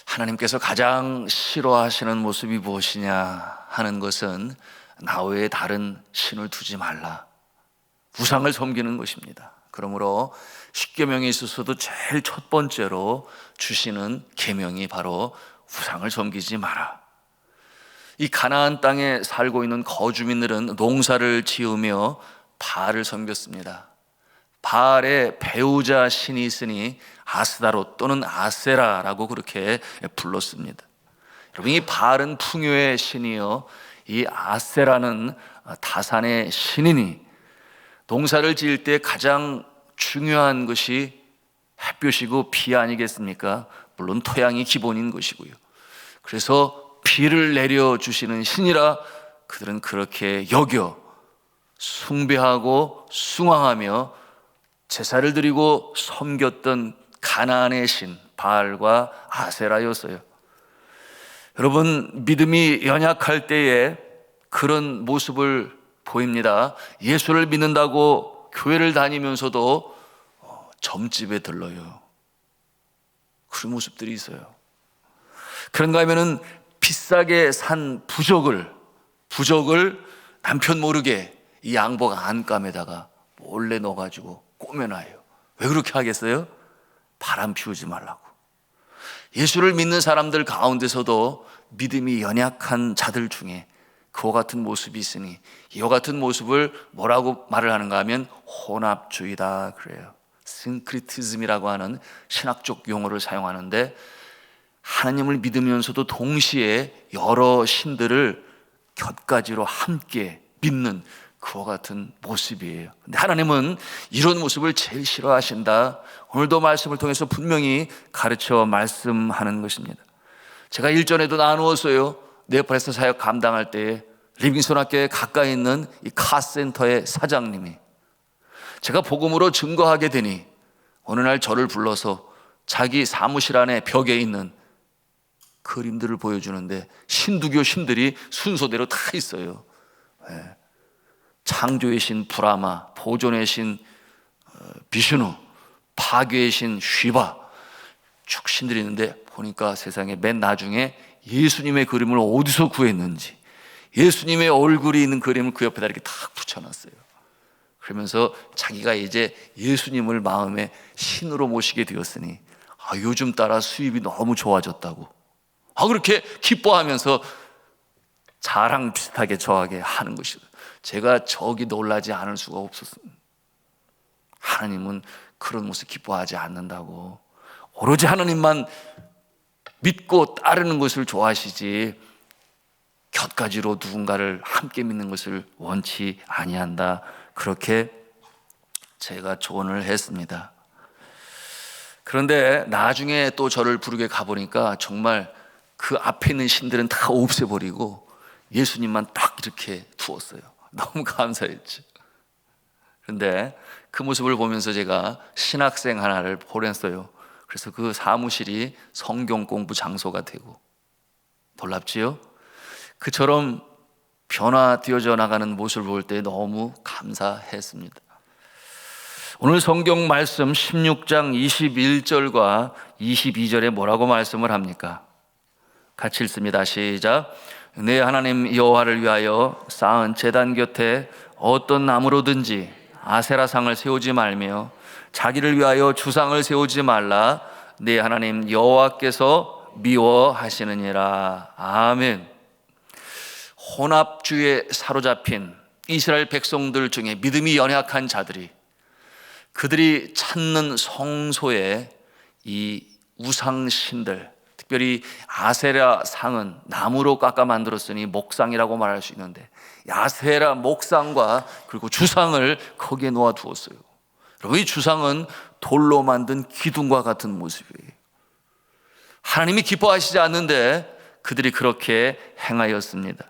하나님께서 가장 싫어하시는 모습이 무엇이냐 하는 것은 나 외에 다른 신을 두지 말라, 우상을 섬기는 것입니다. 그러므로 십계명에 있어서도 제일 첫 번째로 주시는 계명이 바로 우상을 섬기지 마라. 이 가나안 땅에 살고 있는 거주민들은 농사를 지으며 바알을 섬겼습니다. 바알의 배우자 신이 있으니 아스다롯 또는 아세라라고 그렇게 불렀습니다. 여러분, 이 바알은 풍요의 신이요, 이 아세라는 다산의 신이니 농사를 지을 때 가장 중요한 것이 햇볕이고 비 아니겠습니까? 물론 토양이 기본인 것이고요. 그래서 비를 내려주시는 신이라 그들은 그렇게 여겨 숭배하고 숭앙하며 제사를 드리고 섬겼던 가나안의 신 바알과 아세라였어요. 여러분, 믿음이 연약할 때에 그런 모습을 보입니다. 예수를 믿는다고 교회를 다니면서도 점집에 들러요. 그런 모습들이 있어요. 그런가 하면은 비싸게 산 부적을 남편 모르게 이 양복 안감에다가 몰래 넣어가지고 꼬매놔요. 왜 그렇게 하겠어요? 바람 피우지 말라고. 예수를 믿는 사람들 가운데서도 믿음이 연약한 자들 중에 그와 같은 모습이 있으니 이와 같은 모습을 뭐라고 말을 하는가 하면 혼합주의다 그래요. 싱크리티즘이라고 하는 신학적 용어를 사용하는데, 하나님을 믿으면서도 동시에 여러 신들을 곁가지로 함께 믿는 그와 같은 모습이에요. 근데 하나님은 이런 모습을 제일 싫어하신다. 오늘도 말씀을 통해서 분명히 가르쳐 말씀하는 것입니다. 제가 일전에도 나누었어요. 네팔에서 사역 감당할 때에 리빙스톤 학교에 가까이 있는 이 카센터의 사장님이 제가 복음으로 증거하게 되니 어느 날 저를 불러서 자기 사무실 안에 벽에 있는 그림들을 보여주는데 신두교 신들이 순서대로 다 있어요. 창조의 신 브라마, 보존의 신 비슈누, 파괴의 신 쉬바, 쭉 신들이 있는데 보니까 세상에 맨 나중에 예수님의 그림을 어디서 구했는지, 예수님의 얼굴이 있는 그림을 그 옆에다 이렇게 딱 붙여놨어요. 그러면서 자기가 이제 예수님을 마음에 신으로 모시게 되었으니 요즘 따라 수입이 너무 좋아졌다고 그렇게 기뻐하면서 자랑 비슷하게 저하게 하는 것이죠. 제가 저기 놀라지 않을 수가 없었습니다. 하나님은 그런 모습 기뻐하지 않는다고. 오로지 하나님만 믿고 따르는 것을 좋아하시지 곁가지로 누군가를 함께 믿는 것을 원치 아니한다. 그렇게 제가 조언을 했습니다. 그런데 나중에 또 저를 부르게 가보니까 정말 그 앞에 있는 신들은 다 없애버리고 예수님만 딱 이렇게 두었어요. 너무 감사했죠. 그런데 그 모습을 보면서 제가 신학생 하나를 보냈어요. 그래서 그 사무실이 성경 공부 장소가 되고, 놀랍지요? 그처럼 변화되어져 나가는 모습을 볼 때 너무 감사했습니다. 오늘 성경 말씀 16장 21절과 22절에 뭐라고 말씀을 합니까? 같이 읽습니다. 시작. 내 하나님 여호와를 위하여 쌓은 제단 곁에 어떤 나무로든지 아세라상을 세우지 말며 자기를 위하여 주상을 세우지 말라. 내 하나님 여호와께서 미워하시느니라. 아멘. 혼합주의에 사로잡힌 이스라엘 백성들 중에 믿음이 연약한 자들이, 그들이 찾는 성소에 이 우상신들, 특별히 아세라 상은 나무로 깎아 만들었으니 목상이라고 말할 수 있는데, 아세라 목상과 그리고 주상을 거기에 놓아 두었어요. 여러분, 이 주상은 돌로 만든 기둥과 같은 모습이에요. 하나님이 기뻐하시지 않는데 그들이 그렇게 행하였습니다.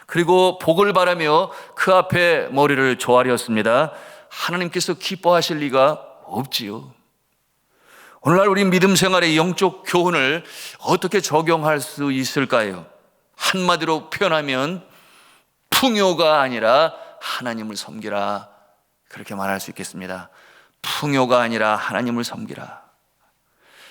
그리고 복을 바라며 그 앞에 머리를 조아렸습니다. 하나님께서 기뻐하실 리가 없지요. 오늘날 우리 믿음 생활의 영적 교훈을 어떻게 적용할 수 있을까요? 한마디로 표현하면 풍요가 아니라 하나님을 섬기라, 그렇게 말할 수 있겠습니다. 풍요가 아니라 하나님을 섬기라.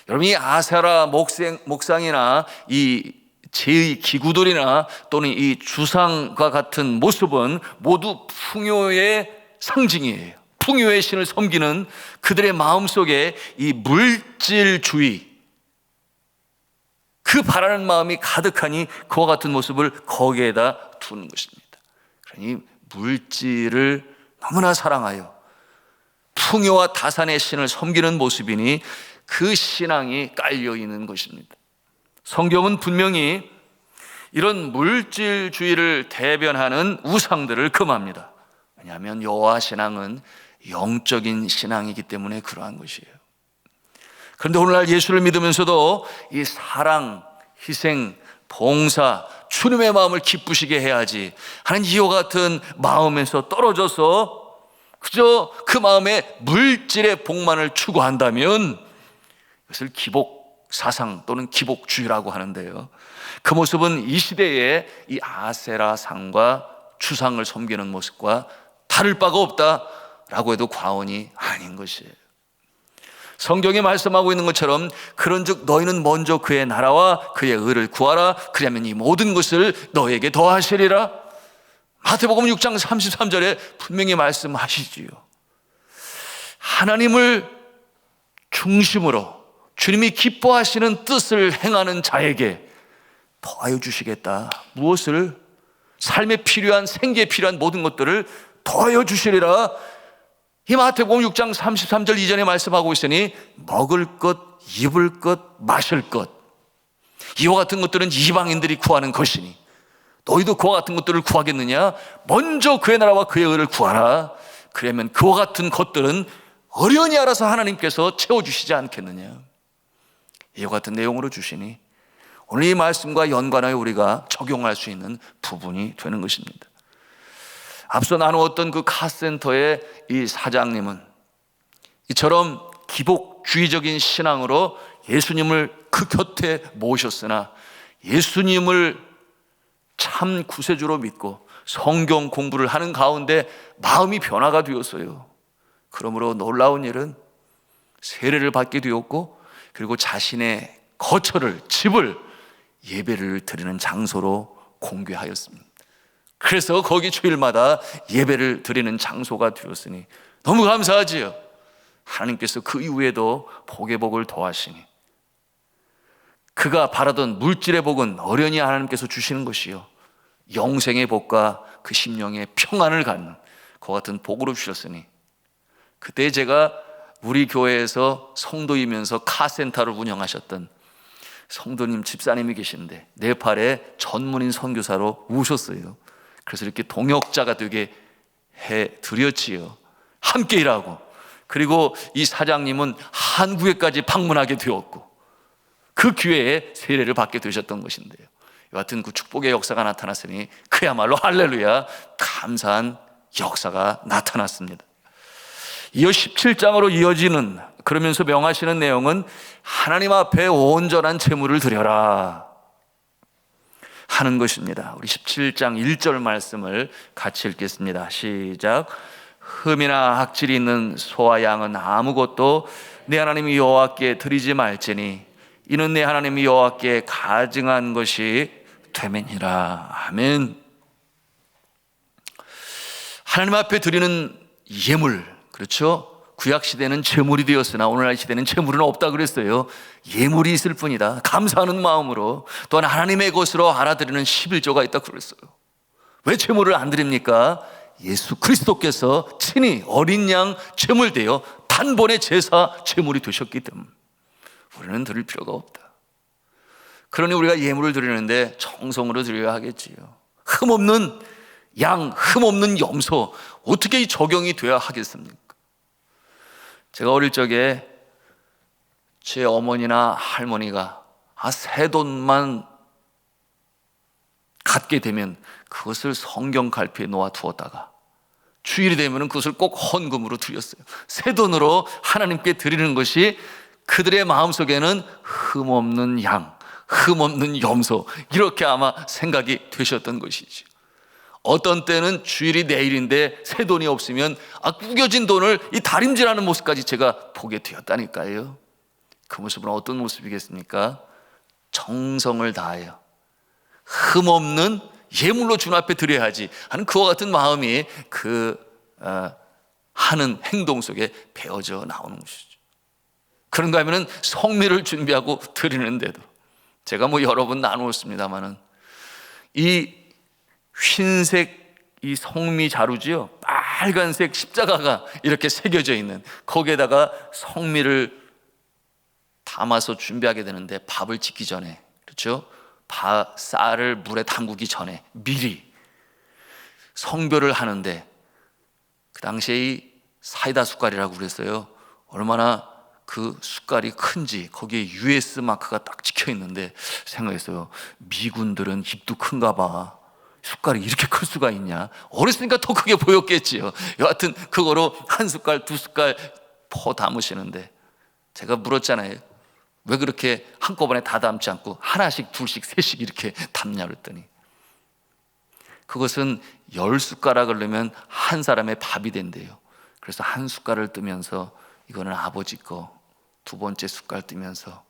여러분, 이 아세라 목상이나 이 제의 기구들이나 또는 이 주상과 같은 모습은 모두 풍요의 상징이에요. 풍요의 신을 섬기는 그들의 마음속에 이 물질주의, 그 바라는 마음이 가득하니 그와 같은 모습을 거기에다 두는 것입니다. 그러니 물질을 너무나 사랑하여 풍요와 다산의 신을 섬기는 모습이니 그 신앙이 깔려 있는 것입니다. 성경은 분명히 이런 물질주의를 대변하는 우상들을 금합니다. 왜냐하면 여호와 신앙은 영적인 신앙이기 때문에 그러한 것이에요. 그런데 오늘날 예수를 믿으면서도 이 사랑, 희생, 봉사, 주님의 마음을 기쁘시게 해야지 하는 이와 같은 마음에서 떨어져서 그저 그 마음에 물질의 복만을 추구한다면 이것을 기복사상 또는 기복주의라고 하는데요, 그 모습은 이 시대의 이 아세라상과 주상을 섬기는 모습과 다를 바가 없다라고 해도 과언이 아닌 것이에요. 성경이 말씀하고 있는 것처럼 그런즉 너희는 먼저 그의 나라와 그의 의를 구하라. 그러면 이 모든 것을 너에게 더하시리라. 마태복음 6장 33절에 분명히 말씀하시지요. 하나님을 중심으로 주님이 기뻐하시는 뜻을 행하는 자에게 더하여 주시겠다. 무엇을? 삶에 필요한, 생계에 필요한 모든 것들을 더하여 주시리라. 이 마태복음 6장 33절 이전에 말씀하고 있으니 먹을 것, 입을 것, 마실 것, 이와 같은 것들은 이방인들이 구하는 것이니 너희도 그와 같은 것들을 구하겠느냐? 먼저 그의 나라와 그의 의를 구하라. 그러면 그와 같은 것들은 어련히 알아서 하나님께서 채워주시지 않겠느냐? 이와 같은 내용으로 주시니 오늘 이 말씀과 연관하여 우리가 적용할 수 있는 부분이 되는 것입니다. 앞서 나누었던 그 카센터의 이 사장님은 이처럼 기복주의적인 신앙으로 예수님을 그 곁에 모셨으나 예수님을 참 구세주로 믿고 성경 공부를 하는 가운데 마음이 변화가 되었어요. 그러므로 놀라운 일은 세례를 받게 되었고, 그리고 자신의 거처를, 집을 예배를 드리는 장소로 공개하였습니다. 그래서 거기 주일마다 예배를 드리는 장소가 되었으니 너무 감사하지요. 하나님께서 그 이후에도 복의 복을 더하시니 그가 바라던 물질의 복은 어련히 하나님께서 주시는 것이요, 영생의 복과 그 심령의 평안을 갖는 그 같은 복으로 주셨으니, 그때 제가 우리 교회에서 성도이면서 카센터를 운영하셨던 성도님 집사님이 계신데 네팔에 전문인 선교사로 오셨어요. 그래서 이렇게 동역자가 되게 해드렸지요. 함께 일하고, 그리고 이 사장님은 한국에까지 방문하게 되었고 그 기회에 세례를 받게 되셨던 것인데요, 여하튼 그 축복의 역사가 나타났으니 그야말로 할렐루야, 감사한 역사가 나타났습니다. 이어 17장으로 이어지는, 그러면서 명하시는 내용은 하나님 앞에 온전한 제물을 드려라 하는 것입니다. 우리 17장 1절 말씀을 같이 읽겠습니다. 시작. 흠이나 악질이 있는 소와 양은 아무것도 내 하나님 여호와께 드리지 말지니 이는 내 하나님 여호와께 가증한 것이 되매니라. 아멘. 하나님 앞에 드리는 예물, 그렇죠? 구약 시대는 제물이 되었으나 오늘날 시대는 제물은 없다 그랬어요. 예물이 있을 뿐이다. 감사하는 마음으로, 또한 하나님의 것으로 알아드리는 11조가 있다 그랬어요. 왜 제물을 안 드립니까? 예수 그리스도께서 친히 어린 양 제물 되어 단번에 제사 제물이 되셨기 때문에 우리는 드릴 필요가 없다. 그러니 우리가 예물을 드리는데 정성으로 드려야 하겠지요. 흠없는 양, 흠없는 염소, 어떻게 이 적용이 돼야 하겠습니까? 제가 어릴 적에 제 어머니나 할머니가 새 돈만 갖게 되면 그것을 성경 갈피에 놓아 두었다가 주일이 되면 그것을 꼭 헌금으로 드렸어요. 새 돈으로 하나님께 드리는 것이 그들의 마음속에는 흠없는 양, 흠없는 염소, 이렇게 아마 생각이 되셨던 것이죠. 어떤 때는 주일이 내일인데 새 돈이 없으면 구겨진 돈을 이 다림질하는 모습까지 제가 보게 되었다니까요. 그 모습은 어떤 모습이겠습니까? 정성을 다하여 흠없는 예물로 주님 앞에 드려야지 하는 그와 같은 마음이 하는 행동 속에 배어져 나오는 것이죠. 그런가 하면은 성미를 준비하고 드리는데도 제가 여러 번 나누었습니다만은 이 흰색 이 성미 자루지요, 빨간색 십자가가 이렇게 새겨져 있는 거기에다가 성미를 담아서 준비하게 되는데, 밥을 짓기 전에, 그렇죠? 쌀을 물에 담그기 전에 미리 성별을 하는데, 그 당시에 이 사이다 숟갈이라고 그랬어요. 얼마나 그 숟갈이 큰지 거기에 US 마크가 딱 찍혀 있는데 생각했어요. 미군들은 입도 큰가 봐. 숟갈이 이렇게 클 수가 있냐. 어렸으니까 더 크게 보였겠지요. 여하튼 그거로 한 숟갈 두 숟갈 퍼 담으시는데, 제가 물었잖아요. 왜 그렇게 한꺼번에 다 담지 않고 하나씩 둘씩 셋씩 이렇게 담냐 그랬더니, 그것은 10숟가락을 넣으면 한 사람의 밥이 된대요. 그래서 한 숟갈을 뜨면서 이거는 아버지 거, 두 번째 숟갈 뜨면서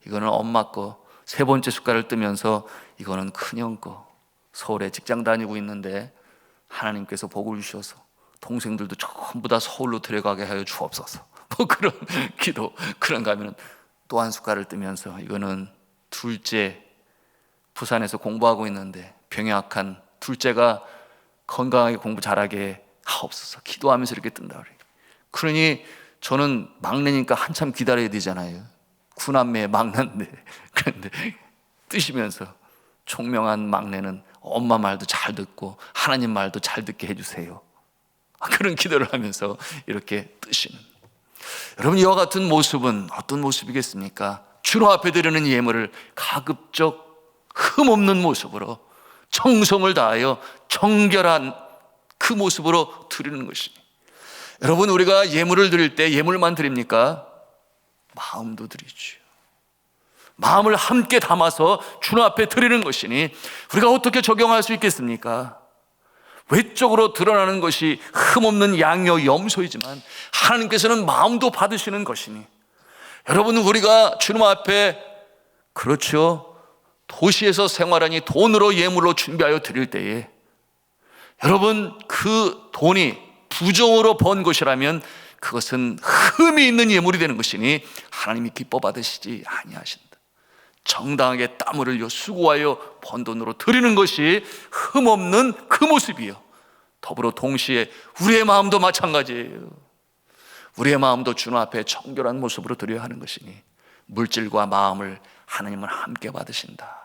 이거는 엄마 거, 세 번째 숟갈을 뜨면서 이거는 큰형 거. 서울에 직장 다니고 있는데 하나님께서 복을 주셔서 동생들도 전부 다 서울로 데려가게 하여 주옵소서. 그런 기도. 그런가 하면 또 한 숟갈을 뜨면서 이거는 둘째, 부산에서 공부하고 있는데 병약한 둘째가 건강하게 공부 잘하게 하옵소서. 기도하면서 이렇게 뜬다 그래요. 그러니 저는 막내니까 한참 기다려야 되잖아요. 구남매의 막내인데. 그런데 뜨시면서 총명한 막내는 엄마 말도 잘 듣고 하나님 말도 잘 듣게 해주세요. 그런 기도를 하면서 이렇게 뜨시는, 여러분, 이와 같은 모습은 어떤 모습이겠습니까? 주님 앞에 드리는 예물을 가급적 흠없는 모습으로 정성을 다하여 정결한 그 모습으로 드리는 것이니, 여러분, 우리가 예물을 드릴 때 예물만 드립니까? 마음도 드리죠. 마음을 함께 담아서 주님 앞에 드리는 것이니 우리가 어떻게 적용할 수 있겠습니까? 외적으로 드러나는 것이 흠없는 양요 염소이지만 하나님께서는 마음도 받으시는 것이니, 여러분, 우리가 주님 앞에, 그렇죠, 도시에서 생활하니 돈으로 예물로 준비하여 드릴 때에, 여러분, 그 돈이 부정으로 번 것이라면 그것은 흠이 있는 예물이 되는 것이니 하나님이 기뻐 받으시지 아니하신다. 정당하게 땀을 흘려 수고하여 번 돈으로 드리는 것이 흠없는 그 모습이요. 더불어 동시에 우리의 마음도 마찬가지예요. 우리의 마음도 주님 앞에 정결한 모습으로 드려야 하는 것이니 물질과 마음을 하나님은 함께 받으신다.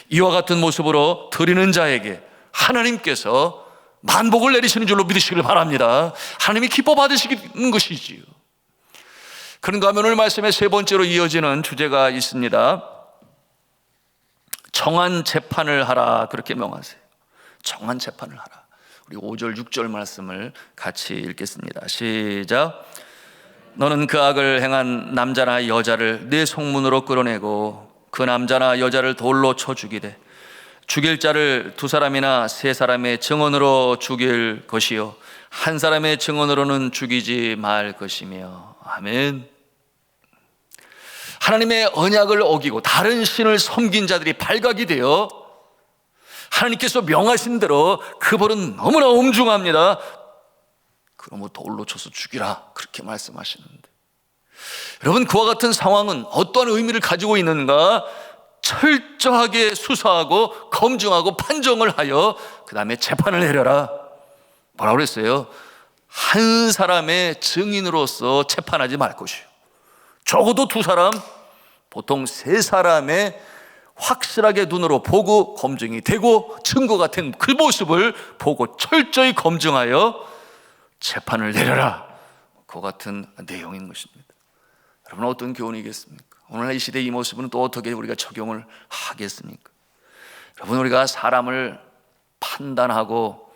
이와 같은 모습으로 드리는 자에게 하나님께서 만복을 내리시는 줄로 믿으시길 바랍니다. 하나님이 기뻐 받으시는 것이지요. 그런가 하면 오늘 말씀의 세 번째로 이어지는 주제가 있습니다. 정한 재판을 하라, 그렇게 명하세요. 정한 재판을 하라. 우리 5절 6절 말씀을 같이 읽겠습니다. 시작. 너는 그 악을 행한 남자나 여자를 네 속문으로 끌어내고 그 남자나 여자를 돌로 쳐 죽이되 죽일 자를 두 사람이나 세 사람의 증언으로 죽일 것이요 한 사람의 증언으로는 죽이지 말 것이며. 아멘. 하나님의 언약을 어기고 다른 신을 섬긴 자들이 발각이 되어 하나님께서 명하신 대로 그 벌은 너무나 엄중합니다. 그러므로 돌로 쳐서 죽이라, 그렇게 말씀하시는데, 여러분, 그와 같은 상황은 어떠한 의미를 가지고 있는가? 철저하게 수사하고 검증하고 판정을 하여 그 다음에 재판을 내려라. 뭐라고 그랬어요? 한 사람의 증인으로서 재판하지 말 것이요, 적어도 두 사람, 보통 세 사람의 확실하게 눈으로 보고 검증이 되고 증거 같은 그 모습을 보고 철저히 검증하여 재판을 내려라. 그 같은 내용인 것입니다. 여러분, 어떤 교훈이겠습니까? 오늘날 이 시대의 이 모습은 또 어떻게 우리가 적용을 하겠습니까? 여러분, 우리가 사람을 판단하고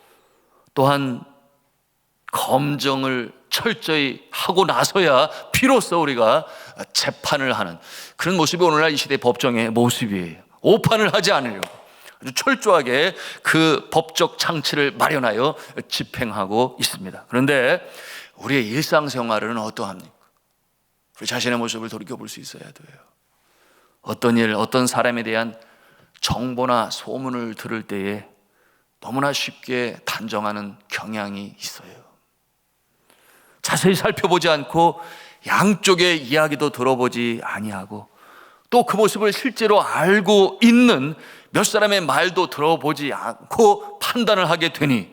또한 검증을 철저히 하고 나서야 비로소 우리가 재판을 하는 그런 모습이 오늘날 이 시대의 법정의 모습이에요. 오판을 하지 않으려고, 아주 철저하게 그 법적 장치를 마련하여 집행하고 있습니다. 그런데 우리의 일상생활은 어떠합니까? 우리 자신의 모습을 돌이켜볼 수 있어야 돼요. 어떤 일, 어떤 사람에 대한 정보나 소문을 들을 때에 너무나 쉽게 단정하는 경향이 있어요. 자세히 살펴보지 않고 양쪽의 이야기도 들어보지 아니하고 또 그 모습을 실제로 알고 있는 몇 사람의 말도 들어보지 않고 판단을 하게 되니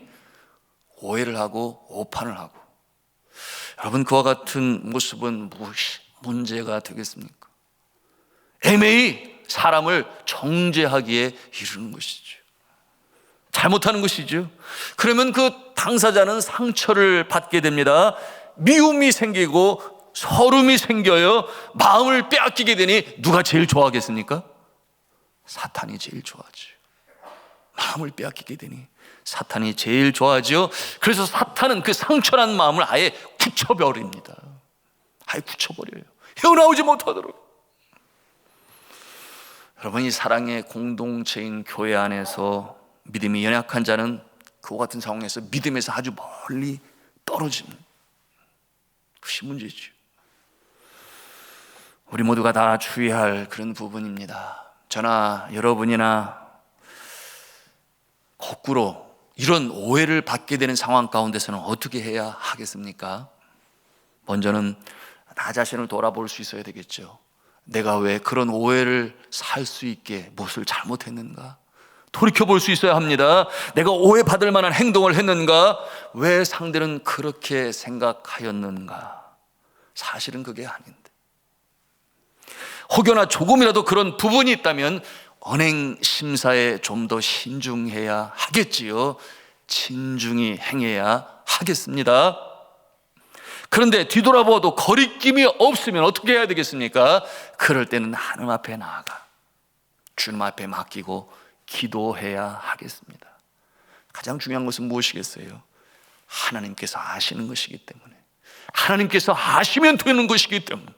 오해를 하고 오판을 하고, 여러분, 그와 같은 모습은 무엇이 문제가 되겠습니까? 애매히 사람을 정죄하기에 이르는 것이죠. 잘못하는 것이죠. 그러면 그 당사자는 상처를 받게 됩니다. 미움이 생기고 서름이 생겨요. 마음을 빼앗기게 되니 누가 제일 좋아하겠습니까? 사탄이 제일 좋아하죠. 마음을 빼앗기게 되니 사탄이 제일 좋아하죠. 그래서 사탄은 그 상처난 마음을 아예 굳혀버립니다. 아예 굳혀버려요. 헤어나오지 못하도록. 여러분, 이 사랑의 공동체인 교회 안에서 믿음이 연약한 자는 그와 같은 상황에서 믿음에서 아주 멀리 떨어집니다. 그것이 문제죠. 우리 모두가 다 주의해야 할 그런 부분입니다. 저나 여러분이나 거꾸로 이런 오해를 받게 되는 상황 가운데서는 어떻게 해야 하겠습니까? 먼저는 나 자신을 돌아볼 수 있어야 되겠죠. 내가 왜 그런 오해를 살 수 있게 무엇을 잘못했는가? 돌이켜볼 수 있어야 합니다. 내가 오해받을 만한 행동을 했는가? 왜 상대는 그렇게 생각하였는가? 사실은 그게 아닌데, 혹여나 조금이라도 그런 부분이 있다면 언행 심사에 좀 더 신중해야 하겠지요. 진중히 행해야 하겠습니다. 그런데 뒤돌아보아도 거리낌이 없으면 어떻게 해야 되겠습니까? 그럴 때는 하나님 앞에 나아가 주님 앞에 맡기고 기도해야 하겠습니다. 가장 중요한 것은 무엇이겠어요? 하나님께서 아시는 것이기 때문에, 하나님께서 아시면 되는 것이기 때문에.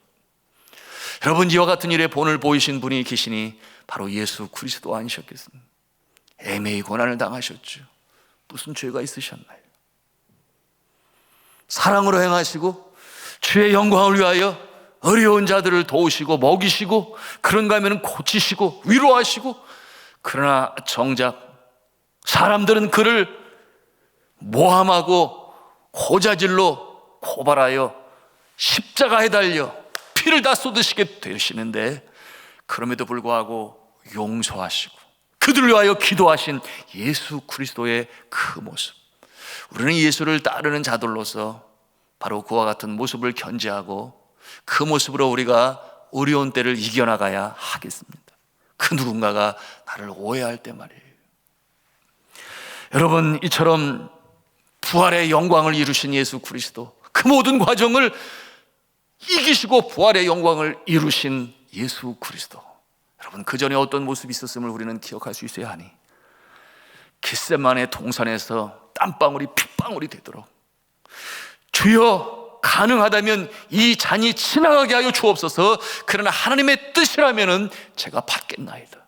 여러분, 이와 같은 일에 본을 보이신 분이 계시니 바로 예수 그리스도 아니셨겠습니까? 애매히 고난을 당하셨죠. 무슨 죄가 있으셨나요? 사랑으로 행하시고 주의 영광을 위하여 어려운 자들을 도우시고 먹이시고 그런가 하면 고치시고 위로하시고, 그러나 정작 사람들은 그를 모함하고 고자질로 고발하여 십자가에 달려 피를 다 쏟으시게 되시는데, 그럼에도 불구하고 용서하시고 그들을 위하여 기도하신 예수 그리스도의 그 모습, 우리는 예수를 따르는 자들로서 바로 그와 같은 모습을 견지하고 그 모습으로 우리가 어려운 때를 이겨나가야 하겠습니다. 그 누군가가 나를 오해할 때 말이에요. 여러분, 이처럼 부활의 영광을 이루신 예수 그리스도, 그 모든 과정을 이기시고 부활의 영광을 이루신 예수 그리스도, 여러분, 그 전에 어떤 모습이 있었음을 우리는 기억할 수 있어야 하니, 겟세마네 동산에서 땀방울이 핏방울이 되도록 주여 가능하다면 이 잔이 지나가게 하여 주옵소서, 그러나 하나님의 뜻이라면 제가 받겠나이다.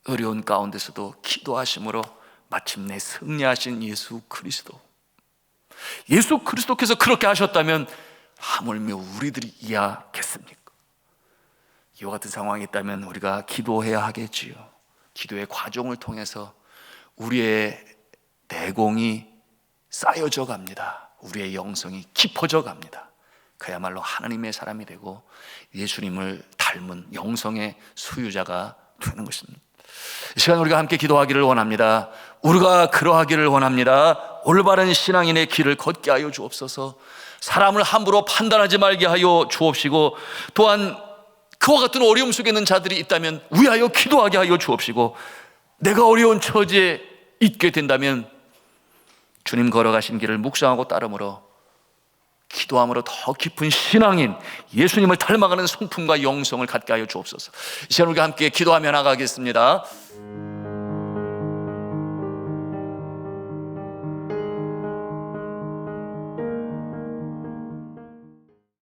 어려운 가운데서도 기도하심으로 마침내 승리하신 예수 그리스도, 예수 그리스도께서 그렇게 하셨다면 하물며 우리들이 이해하겠습니까? 이와 같은 상황이 있다면 우리가 기도해야 하겠지요. 기도의 과정을 통해서 우리의 내공이 쌓여져 갑니다. 우리의 영성이 깊어져 갑니다. 그야말로 하나님의 사람이 되고 예수님을 닮은 영성의 소유자가 되는 것입니다. 이 시간 우리가 함께 기도하기를 원합니다. 우리가 그러하기를 원합니다. 올바른 신앙인의 길을 걷게 하여 주옵소서. 사람을 함부로 판단하지 말게 하여 주옵시고, 또한 그와 같은 어려움 속에 있는 자들이 있다면 위하여 기도하게 하여 주옵시고, 내가 어려운 처지에 있게 된다면 주님 걸어가신 길을 묵상하고 따름으로 기도함으로 더 깊은 신앙인, 예수님을 닮아가는 성품과 영성을 갖게 하여 주옵소서. 이 시간 우리가 함께 기도하며 나가겠습니다.